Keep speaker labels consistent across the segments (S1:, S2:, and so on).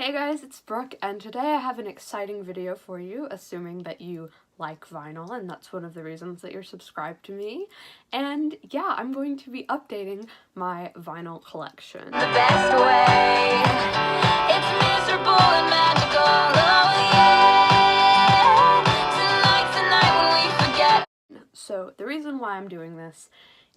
S1: Hey guys, it's Brooke, and today I have an exciting video for you, assuming that you like vinyl, and that's one of the reasons that you're subscribed to me. And yeah, I'm going to be updating my vinyl collection. The best way, it's miserable and magical, oh yeah, tonight when we forget. So the reason why I'm doing this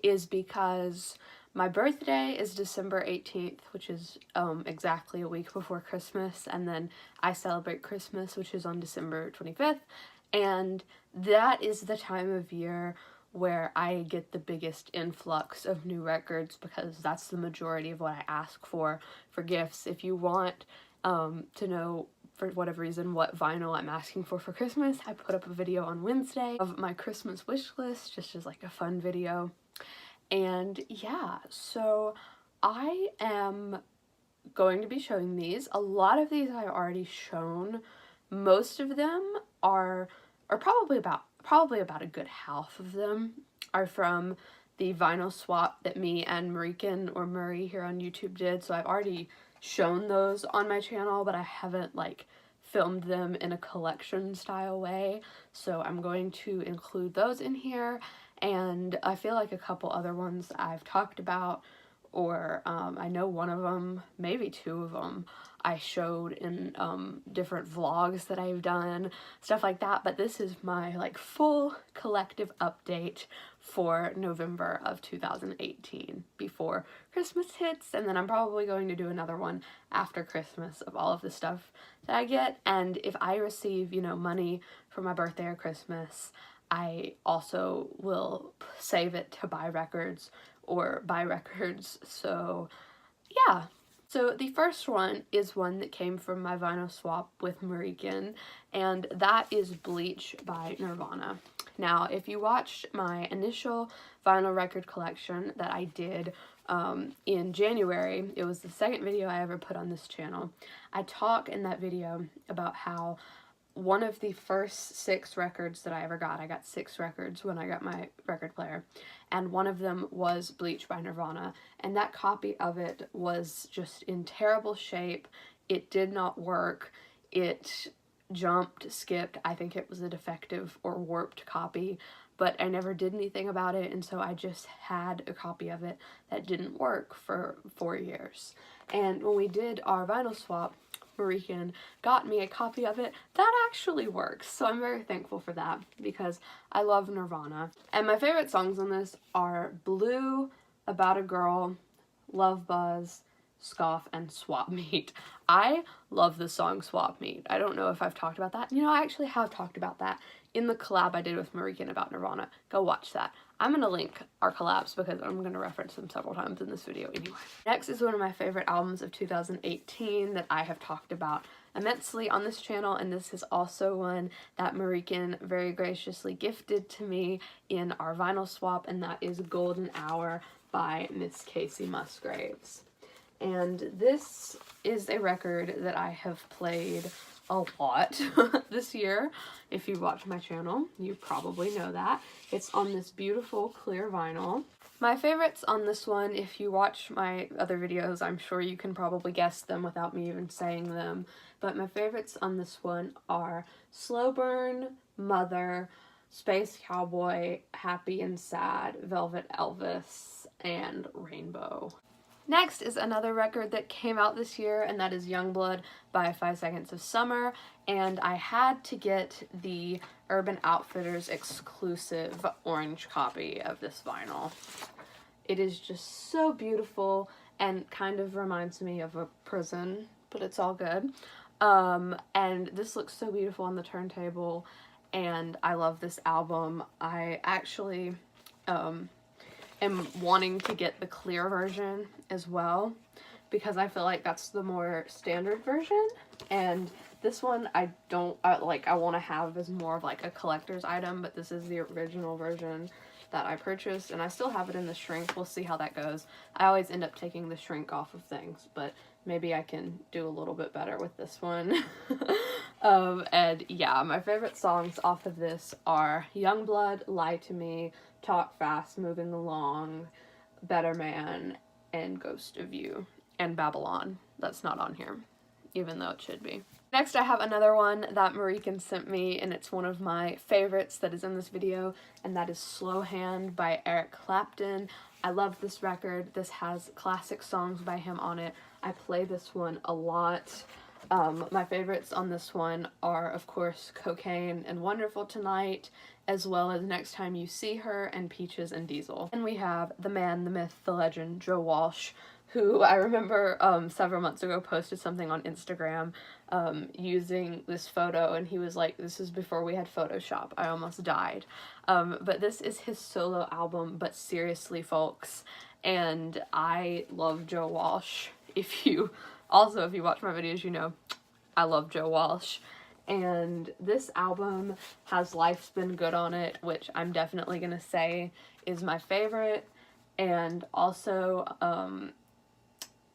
S1: is because my birthday is December 18th, which is exactly a week before Christmas, and then I celebrate Christmas, which is on December 25th, and that is the time of year where I get the biggest influx of new records, because that's the majority of what I ask for gifts. If you want to know, for whatever reason, what vinyl I'm asking for Christmas, I put up a video on Wednesday of my Christmas wish list, just as like a fun video. And yeah, so I am going to be showing these. A lot of these I've already shown. Most of them are probably about a good half of them are from the vinyl swap that me and Murray here on YouTube did. So I've already shown those on my channel, but I haven't like filmed them in a collection style way. So I'm going to include those in here. And I feel like a couple other ones I've talked about, or I know one of them, maybe two of them, I showed in different vlogs that I've done, stuff like that. But this is my like full collective update for November of 2018 before Christmas hits, and then I'm probably going to do another one after Christmas of all of the stuff that I get. And if I receive, you know, money for my birthday or Christmas, I also will save it to buy records or buy records. So yeah. So the first one is one that came from my vinyl swap with Murikin, and that is Bleach by Nirvana. Now, if you watched my initial vinyl record collection that I did in January, it was the second video I ever put on this channel, I talk in that video about how one of the first 6 records that I ever got, I got 6 records when I got my record player, and one of them was Bleach by Nirvana, and that copy of it was just in terrible shape. It did not work. It jumped, skipped. I think it was a defective or warped copy, but I never did anything about it, and so I just had a copy of it that didn't work for 4 years. And when we did our vinyl swap, Marican got me a copy of it that actually works, so I'm very thankful for that because I love Nirvana. And my favorite songs on this are Blue, About a Girl, Love Buzz, Scoff, and Swap Meet. I love the song Swap Meet. I don't know if I've talked about that. You know, I actually have talked about that in the collab I did with Marican about Nirvana. Go watch that. I'm going to link our collabs because I'm going to reference them several times in this video anyway. Next is one of my favorite albums of 2018 that I have talked about immensely on this channel, and this is also one that Marican very graciously gifted to me in our vinyl swap, and that is Golden Hour by Miss Casey Musgraves. And this is a record that I have played a lot this year. If you watch my channel, you probably know that. It's on this beautiful clear vinyl. My favorites on this one, if you watch my other videos, I'm sure you can probably guess them without me even saying them, but my favorites on this one are Slow Burn, Mother, Space Cowboy, Happy and Sad, Velvet Elvis, and Rainbow. Next is another record that came out this year, and that is Youngblood by 5 Seconds of Summer, and I had to get the Urban Outfitters exclusive orange copy of this vinyl. It is just so beautiful and kind of reminds me of a prison, but it's all good. And this looks so beautiful on the turntable, and I love this album. I actually am wanting to get the clear version as well because I feel like that's the more standard version, and this one I want to have as more of like a collector's item, but this is the original version that I purchased, and I still have it in the shrink. We'll see how that goes. I always end up taking the shrink off of things, but maybe I can do a little bit better with this one. And yeah, my favorite songs off of this are Youngblood, Lie to Me, Talk Fast, Moving Along, Better Man, and Ghost of You, and Babylon. That's not on here. even though it should be. Next, I have another one that Marican sent me, and it's one of my favorites that is in this video, and that is Slow Hand by Eric Clapton. I love this record. This has classic songs by him on it. I play this one a lot. My favorites on this one are, of course, Cocaine and Wonderful Tonight, as well as Next Time You See Her and Peaches and Diesel. And we have the man, the myth, the legend, Joe Walsh, who I remember several months ago posted something on Instagram using this photo, and he was like, this is before we had Photoshop. I almost died. But this is his solo album, But Seriously Folks, and I love Joe Walsh. If you watch my videos, you know I love Joe Walsh. And this album has Life's Been Good on it, which I'm definitely gonna say is my favorite, and also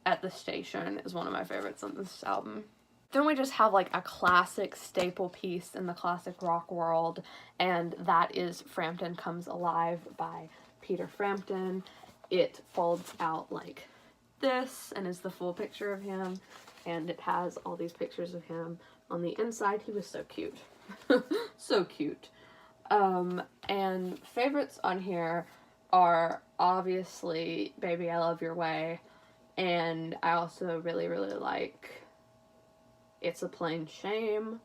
S1: At the Station is one of my favorites on this album. Then we just have like a classic staple piece in the classic rock world, and that is Frampton Comes Alive by Peter Frampton. It folds out like this and is the full picture of him, and it has all these pictures of him on the inside. He was so cute. So cute. And favorites on here are obviously Baby I Love Your Way, and I also really like It's a Plain Shame,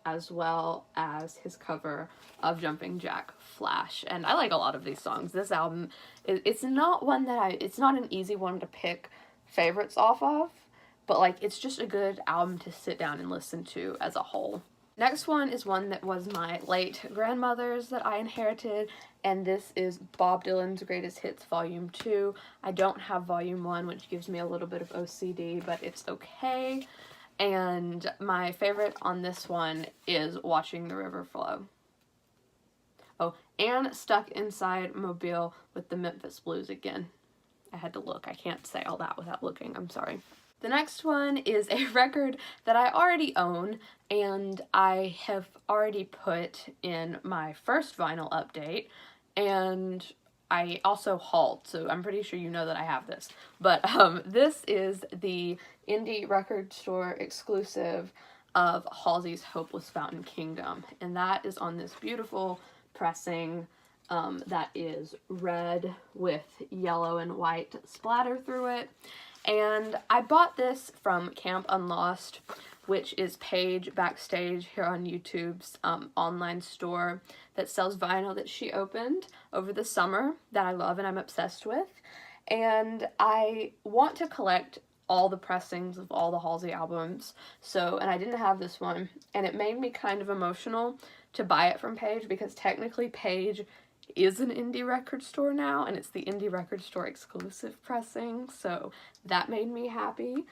S1: as well as his cover of Jumping Jack Flash. And I like a lot of these songs. This album, it's not one that it's not an easy one to pick favorites off of, but like it's just a good album to sit down and listen to as a whole. Next one is one that was my late grandmother's that I inherited, and this is Bob Dylan's Greatest Hits Volume 2. I don't have Volume 1, which gives me a little bit of OCD, but it's okay. And my favorite on this one is Watching the River Flow. Oh, and Stuck Inside Mobile with the Memphis Blues again. I had to look. I can't say all that without looking. I'm sorry. The next one is a record that I already own, and I have already put in my first vinyl update, and I also hauled, so I'm pretty sure you know that I have this. But this is the indie record store exclusive of Halsey's Hopeless Fountain Kingdom, and that is on this beautiful pressing that is red with yellow and white splatter through it. And I bought this from Camp Unlost, which is Paige Backstage here on YouTube's online store that sells vinyl that she opened over the summer that I love and I'm obsessed with. And I want to collect all the pressings of all the Halsey albums, and I didn't have this one, and it made me kind of emotional to buy it from Paige, because technically Paige is an indie record store now, and it's the indie record store exclusive pressing, so that made me happy.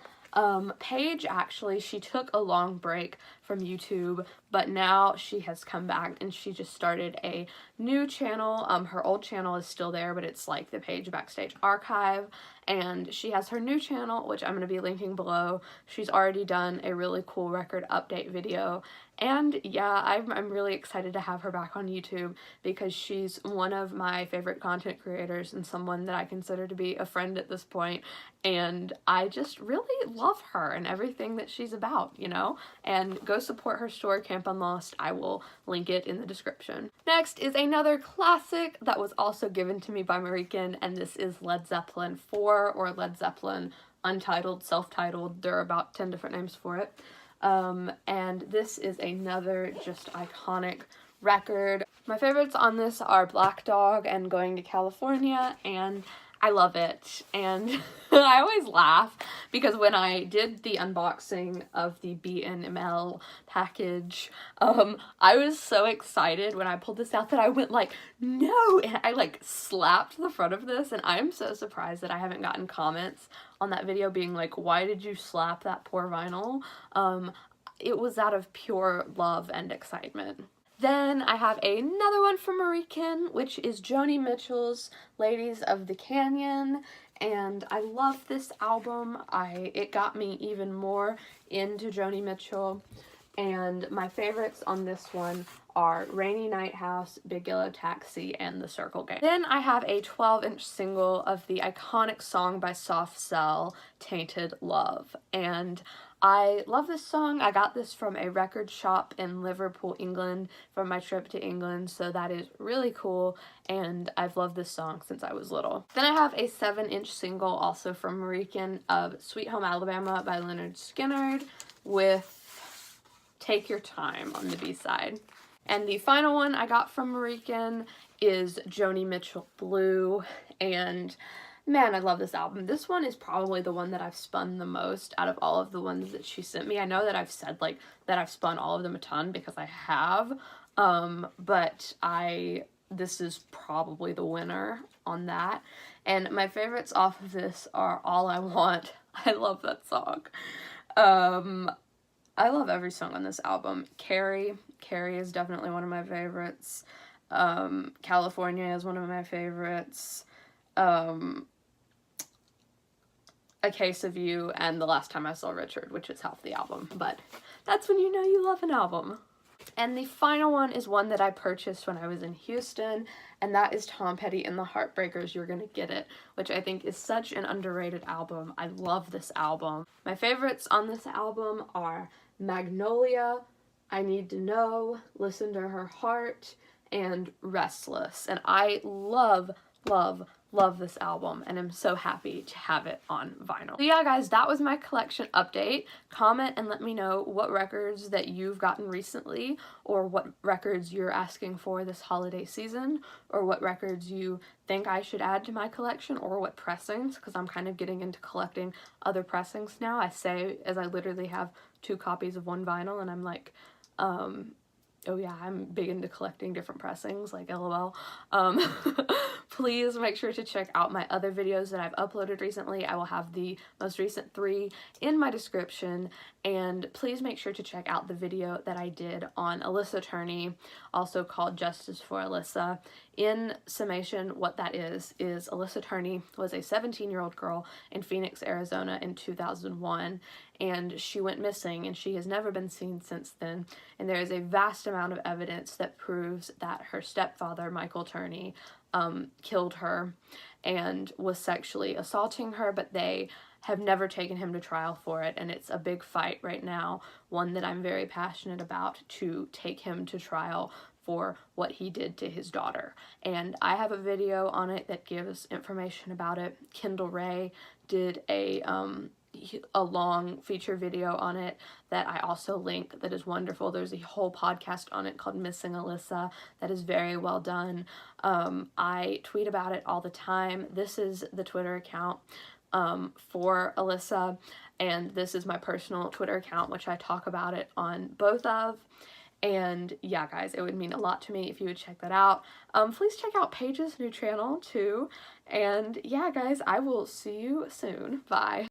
S1: Paige, actually, she took a long break from YouTube, but now she has come back and she just started a new channel. Her old channel is still there, but it's like the Paige Backstage Archive, and she has her new channel, which I'm going to be linking below. She's already done a really cool record update video, and yeah, I'm really excited to have her back on YouTube, because she's one of my favorite content creators and someone that I consider to be a friend at this point, and I just really love her and everything that she's about, you know? And go support her store, Camp Unlost. I will link it in the description. Next is another classic that was also given to me by Marican, and this is Led Zeppelin 4, or Led Zeppelin Untitled, Self-Titled. There are about 10 different names for it. And this is another just iconic record. My favorites on this are Black Dog and Going to California, and I love it. And I always laugh because when I did the unboxing of the BNML package, I was so excited when I pulled this out that I went like, no, and I like slapped the front of this, and I'm so surprised that I haven't gotten comments on that video being like, why did you slap that poor vinyl? It was out of pure love and excitement. Then I have another one from Marican, which is Joni Mitchell's Ladies of the Canyon, and I love this album. It got me even more into Joni Mitchell, and my favorites on this one are Rainy Night House, Big Yellow Taxi, and The Circle Game. Then I have a 12-inch single of the iconic song by Soft Cell, Tainted Love, and I love this song. I got this from a record shop in Liverpool, England, from my trip to England, so that is really cool, and I've loved this song since I was little. Then I have a 7-inch single, also from Marican, of Sweet Home Alabama by Lynyrd Skynyrd, with Take Your Time on the B-side. And the final one I got from Marican is Joni Mitchell, Blue, and man, I love this album. This one is probably the one that I've spun the most out of all of the ones that she sent me. I know that I've said, like, that I've spun all of them a ton, because I have, but this is probably the winner on that. And my favorites off of this are All I Want. I love that song. I love every song on this album. Carrie is definitely one of my favorites. California is one of my favorites. A Case of You, and The Last Time I Saw Richard, which is half the album, but that's when you know you love an album. And the final one is one that I purchased when I was in Houston, and that is Tom Petty and the Heartbreakers, You're Gonna Get It, which I think is such an underrated album. I love this album. My favorites on this album are Magnolia, I Need to Know, Listen to Her Heart, and Restless. And I love this album, and I'm so happy to have it on vinyl. So yeah, guys, that was my collection update. Comment and let me know what records that you've gotten recently, or what records you're asking for this holiday season, or what records you think I should add to my collection, or what pressings, because I'm kind of getting into collecting other pressings now. I say as I literally have 2 copies of one vinyl, and I'm like, oh yeah, I'm big into collecting different pressings, like LOL. Please make sure to check out my other videos that I've uploaded recently. I will have the most recent 3 in my description, and please make sure to check out the video that I did on Alyssa Turney, also called Justice for Alyssa. In summation, what that is Alyssa Turney was a 17-year-old girl in Phoenix, Arizona in 2001, and she went missing, and she has never been seen since then, and there is a vast amount of evidence that proves that her stepfather, Michael Turney, killed her and was sexually assaulting her, but they have never taken him to trial for it, and it's a big fight right now, one that I'm very passionate about, to take him to trial for what he did to his daughter. And I have a video on it that gives information about it. Kendall Ray did a long feature video on it that I also link, that is wonderful. There's a whole podcast on it called Missing Alyssa that is very well done. I tweet about it all the time. This is the Twitter account for Alyssa, and this is my personal Twitter account, which I talk about it on both of. And yeah, guys, it would mean a lot to me if you would check that out. Please check out Paige's new channel too. And yeah, guys, I will see you soon. Bye.